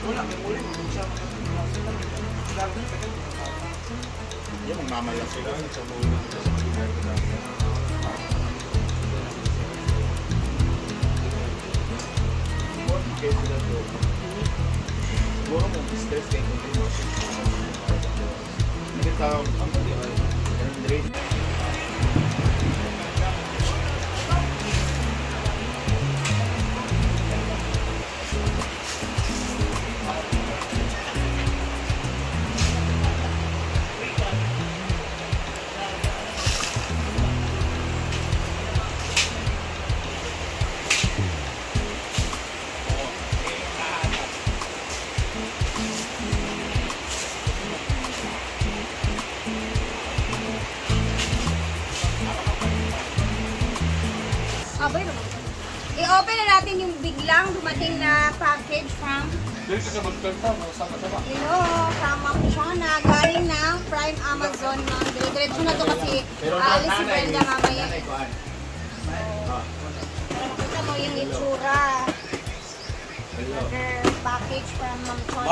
Wala, may muli. Yan, magmamayak sila. Sa muli. Sa mag-ibar ko lang. Okay sila to. Buka mo, stress kayo kung hindi mo. Hindi tao, ang pati ay, Andre. I-open na natin yung biglang dumating na package from from Ma'am Chona, galing ng Prime Amazon. Dire-diretso na to kasi aalis si Brenda mamaya. Kita mo yung itsura. Another package from Ma'am Chona.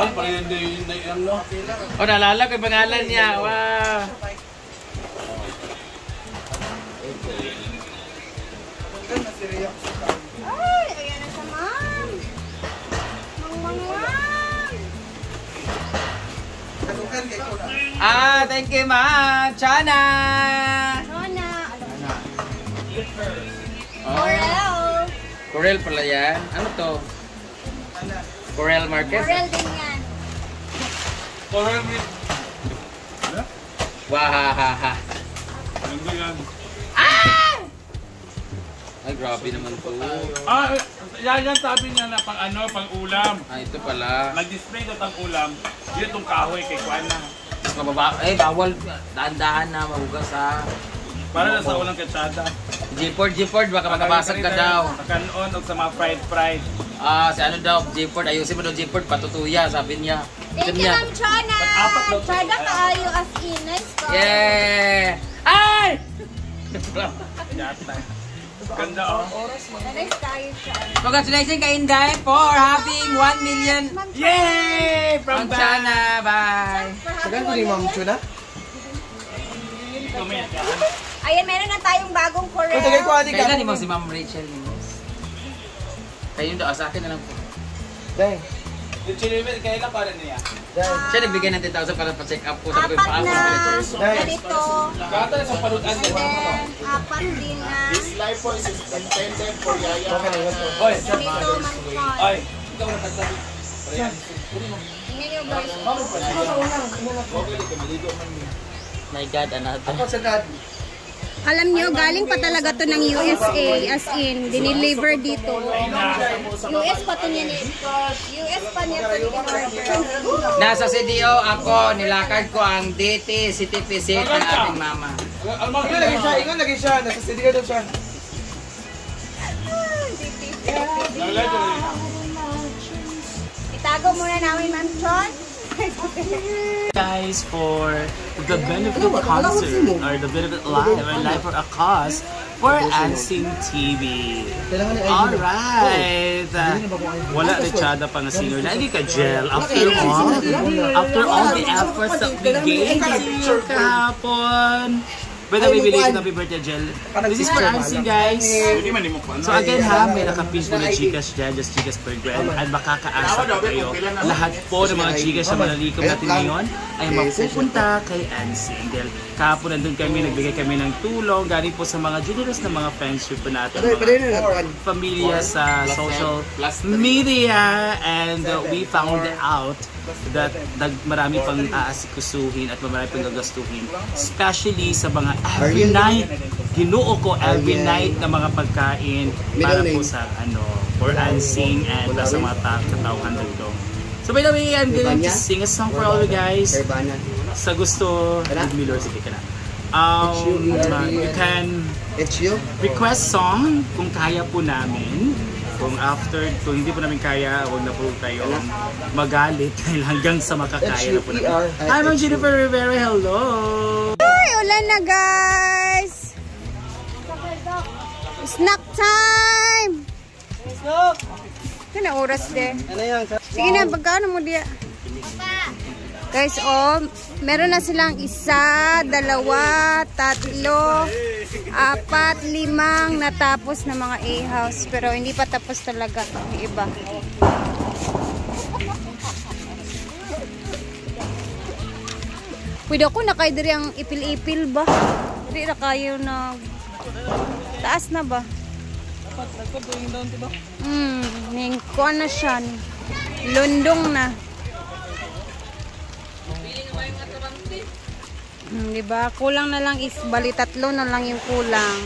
Oh, naalala ko yung pangalan niya. Wow! Ay, ayan na siya, ma'am. Mangmangwang. Thank you, ma'am. Chana! Chona. Corel. Corel pala yan. Ano to? Corel Market? Corel din yan. Wahahaha. Ano yan? Ay, grabe naman to. Yan sabi niya na pang ano, pang ulam. Ito pala. Nag-display daw pang ulam. Dito itong kahoy kay Kuan na. Bawal. Dahan-dahan na, mahugas ha. Para na sa ulang katsada. G-Ford, baka makabasag ka daw. Kanon o sa mga fried. Si ano daw, G-Ford, ayusin mo daw G-Ford, patutuya, sabi niya. Thank you, Ma'am Chona. Chada kaayo as in. Nice ko. Yeah! Ay! Ganda oh. Nice tayo siya. Congratulations kay Inday for having 1 million. Yay! From Chana, bye! Sagan ko ni Ma'am Chona? Ayan, meron na tayong bagong Corel. Kailan mo si Ma'am Rachel? Kayo daw, sa akin na lang po. Dahil. Kailan para niya? Siya nagbigay ng 10,000 para pa-check up ko. Apat na ganito. Kata na sa palutan. And then, apat din na This life po is intended for Yaya. Oy! ganito, Ma'am Chon. Oy! Ikaw na tagsabi. Tingnan nyo guys. My God, another. Ako sa God. Alam nyo, galing pa talaga to ng USA, as in, dineliver dito. US pa to niya US pa niya to deliver. Nasa CDO ako, nilakad ko ang DT City Visit ng ating mama. Ingon lagi siya. Nasa studio daw siya. Itago muna namin, Ma'am Chon. Guys, for the benefit concert or the benefit live for a cause for Ansing TV. Alright! Wala na tsada pa nga singer. Lagi ka gel. After all the efforts that we gave kahapon. But bibili ko ng birthday gel. This is for Ansing, guys. So again ha, may nakapage na Gcash dyan, just Gcash per gram. At makakaasa po kayo. Lahat po ng mga Gcash na malalikom natin ngayon ay mapupunta kay Ansing. Dahil kahapon nandun kami, nagbigay kami ng tulong. Galing po sa mga generous na mga friendship po natin. Mga pamilya sa social media. And we found out that marami pang aasikusuhin at marami pang gagastuhin, especially sa mga every night, ginuo ko every night na mga pagkain para po sa for Ansing and sa mga katauhan dito. So by the way, I'm going to sing a song for all you guys. Sa gusto, Miller, sige ka na. You can request song kung kaya po namin. Kung hindi po namin kaya, huwag na po kayo magalit dahil hanggang sa makakaya na po namin. Hi, Ma'am Jennifer Rivera, hello! Ay, ulan na guys! Snack time! Ito na oras de. Ano yan? Sige na, pagkano mo diya? Guys, oh, meron na silang 1, 2, 3, 4, 5 natapos na mga A-house. Pero hindi pa tapos talaga yung iba. Pwede ako na kayo diri ang ipil-ipil ba? Hindi na kayo na taas na ba? Ningkuan na siya. Lundong na. Diba? Kulang na lang is bali 3 na lang yung kulang.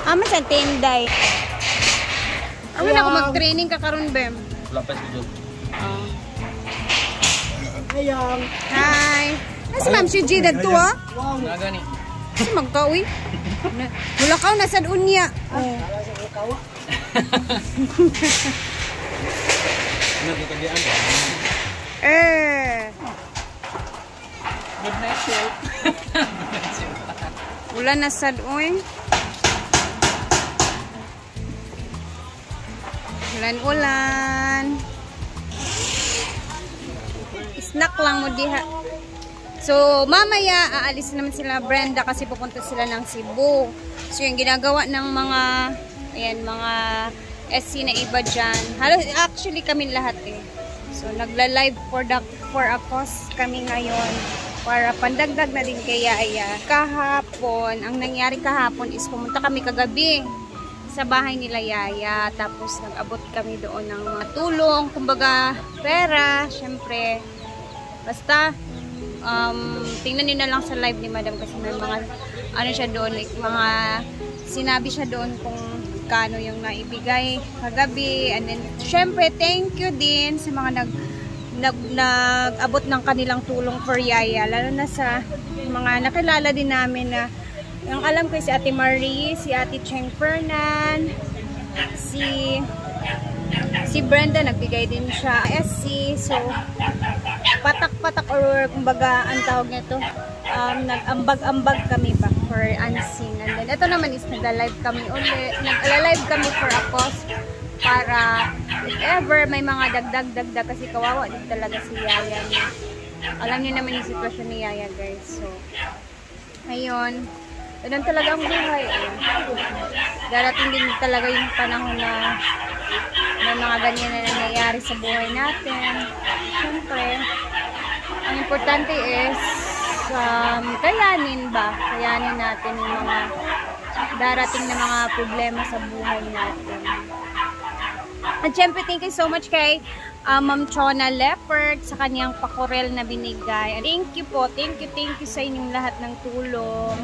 Ama sa tinday. Ano na ako mag-training ka karon, Bem? Wala pa si Hi. Nasa Ma'am Shuji dad to ah? Naga ni. Kasi magka-uwi. Wala ka na sa unya. Oh. Midnight show. Wala na sad uy. Ulan-ulan. Snack lang mo diha. So, mamaya aalis naman sila Brenda kasi pupunta sila ng Cebu. So, yung ginagawa ng mga mga SC na iba dyan. Actually, kami lahat eh. So, nagla-live for a cause kami ngayon para pandagdag na din kay Yaya. Kahapon, ang nangyari kahapon is pumunta kami kagabi sa bahay nila Yaya. Tapos nag-abot kami doon ng mga tulong, kumbaga pera, syempre. Basta, tingnan nyo na lang sa live ni Madam kasi may mga, ano siya doon, like, mga sinabi siya doon kung kano yung naibigay kagabi. And then, syempre, thank you din sa mga nag-abot ng kanilang tulong for Yaya. Lalo na sa mga nakilala din namin na yung alam ko si Ate Marie, si Ate Cheng Fernan, si Brenda, nagbigay din siya SC. So, patak-patak or kumbaga ang tawag nito, nag-ambag-ambag kami pa for unseen. And then, ito naman is nagla-live kami ulit. Nagla-live kami for a cause para if ever may mga dagdag-dagdag kasi kawawa din talaga si Yaya. Alam niyo naman yung sitwasyon ni Yaya, guys. So, ayun. Ganun talaga ang buhay eh. Darating din talaga yung panahon na may mga ganyan na nangyayari sa buhay natin. Siyempre, ang importante is kayanin natin yung mga darating na mga problema sa buhay natin. At syempre, thank you so much kay Ma'am Chona Leopard sa kanyang pakorel na binigay. Thank you po. Thank you sa inyong lahat ng tulong.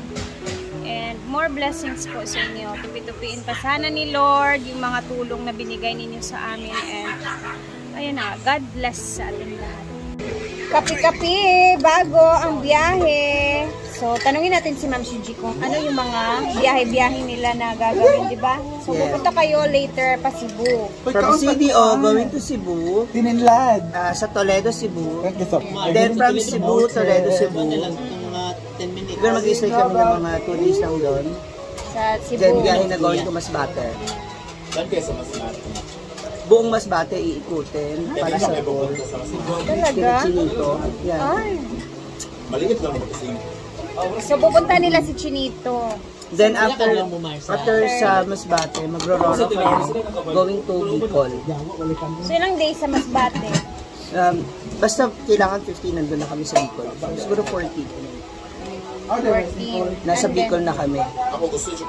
And more blessings po sa inyo. Tupi-tupiin pa sana ni Lord yung mga tulong na binigay ninyo sa amin. And ayun na, God bless sa ating lahat. Kapi-kapi, bago ang biyahe. So, tanungin natin si Ma'am Shuji kung ano yung mga biyahe-biyahe nila na gagawin, di ba? So, pupunta kayo later pa Cebu. From CDO, going to Cebu. Tininlad. Sa Toledo, Cebu. Then from Cebu, Toledo, Cebu. Siguro mag-i-stay kami ng mga 2 days lang doon. Sa Cebu. Then biyahe na going to Masbate. Saan kayo sa Masbate? Buong Masbate iikutin para sa pool. Talaga? Chinito. Yan. Ay. Maligit lang kasi. So, pupunta nila si Chinito. Then after sa Masbate, magro-roro kami going to Bicol. So, ilang days sa Masbate? Basta kailangan 15 nandun na kami sa Bicol. Siguro 40. 14. Nasa Bicol na kami.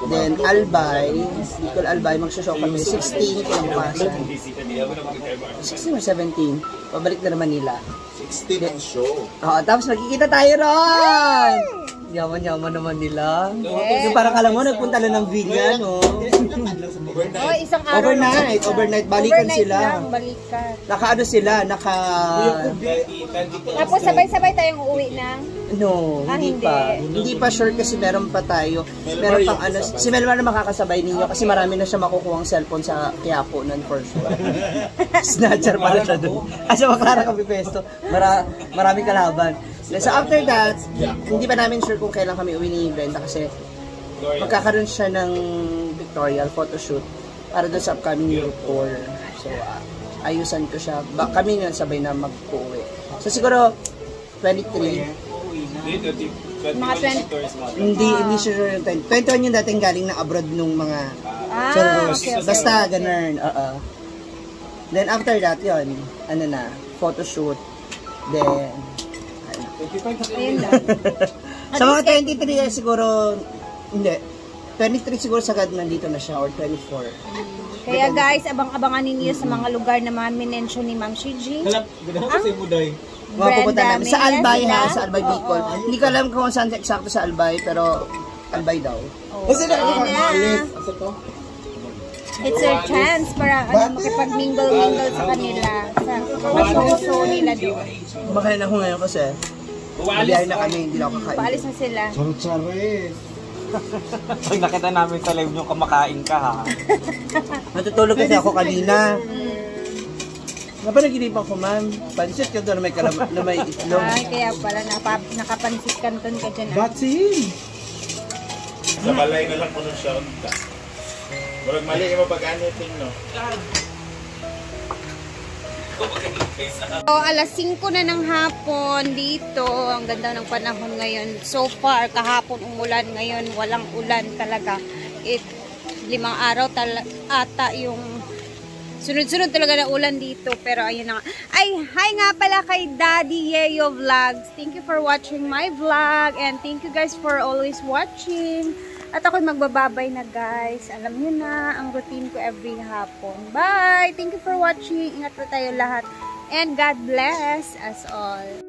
Then Albay, Bicol Albay, magsashow kami 16 kinabukasan. 16 or 17, pabalik na naman nila. 16 ang show. Tapos magkikita tayo ron! Yaman-yaman naman nila. Yung parang alam mo, nagpunta lang ng Villa, no? Oh, isang araw Overnight, balikan sila. Lang, balikan. Naka-ano sila, Tapos sabay-sabay tayong uuwi na. No, hindi pa. Hindi pa sure kasi meron pa tayo. Meron pang ano, si Melmar na makakasabay ninyo kasi marami na siya makukuha ang cellphone sa Quiapo nun for sure. Snatcher pala siya doon. Kasi maklara kami pesto. Maraming kalaban. Then, so after that, hindi pa namin sure kung kailan kami uwi ni Brenda kasi magkakaroon siya ng pictorial photoshoot para doon sa upcoming Europe tour. So, ayusan ko siya. Kami nga sabay na mag-uwi. So, siguro, 23. Mga 20. Hindi sure yung 21 yung dating galing na abroad nung mga Okay. basta ganun. Then after that, yun, ano na, photoshoot. Then, Ayun lang. sa mga 23 siguro, hindi. 23 siguro sagad nandito na siya or 24. Kaya guys, abang-abangan ninyo sa mga lugar na mga minention ni Ma'am Shiji. Mapupunta namin sa Albay Mia, sa Albay Bicol. Hindi ko alam kung saan eksakto sa Albay, pero Albay daw. It's their chance para makipag-mingle-mingle sa kanila. Sa show nila doon. Kumakain na ako ngayon kasi mabiyahe na kami, hindi na ako kakain. Paalis na sila. Pag nakita namin sa live nyo, kumakain ka ha. Natutulog kasi ako kanina. Napanaginipan ko, ma'am. Pansit ka doon na may itlog. Ay, kaya pala nakapansit kanton ka dyan. Sa balay na lang ko nung siya. Walang mali yung mapag-aniting, no? So, alas 5 na ng hapon dito. Ang ganda ng panahon ngayon. So far, kahapon umulan. Ngayon, walang ulan talaga. 5 araw ata yung sunod-sunod talaga na ulan dito. Pero ayun na nga. Ay, hi nga pala kay Daddy Yeo Vlogs. Thank you for watching my vlog. And thank you guys for always watching. At ako'y magbababay na guys. Alam niyo na ang routine ko every hapon. Bye! Thank you for watching. Ingat po tayo lahat. And God bless us all.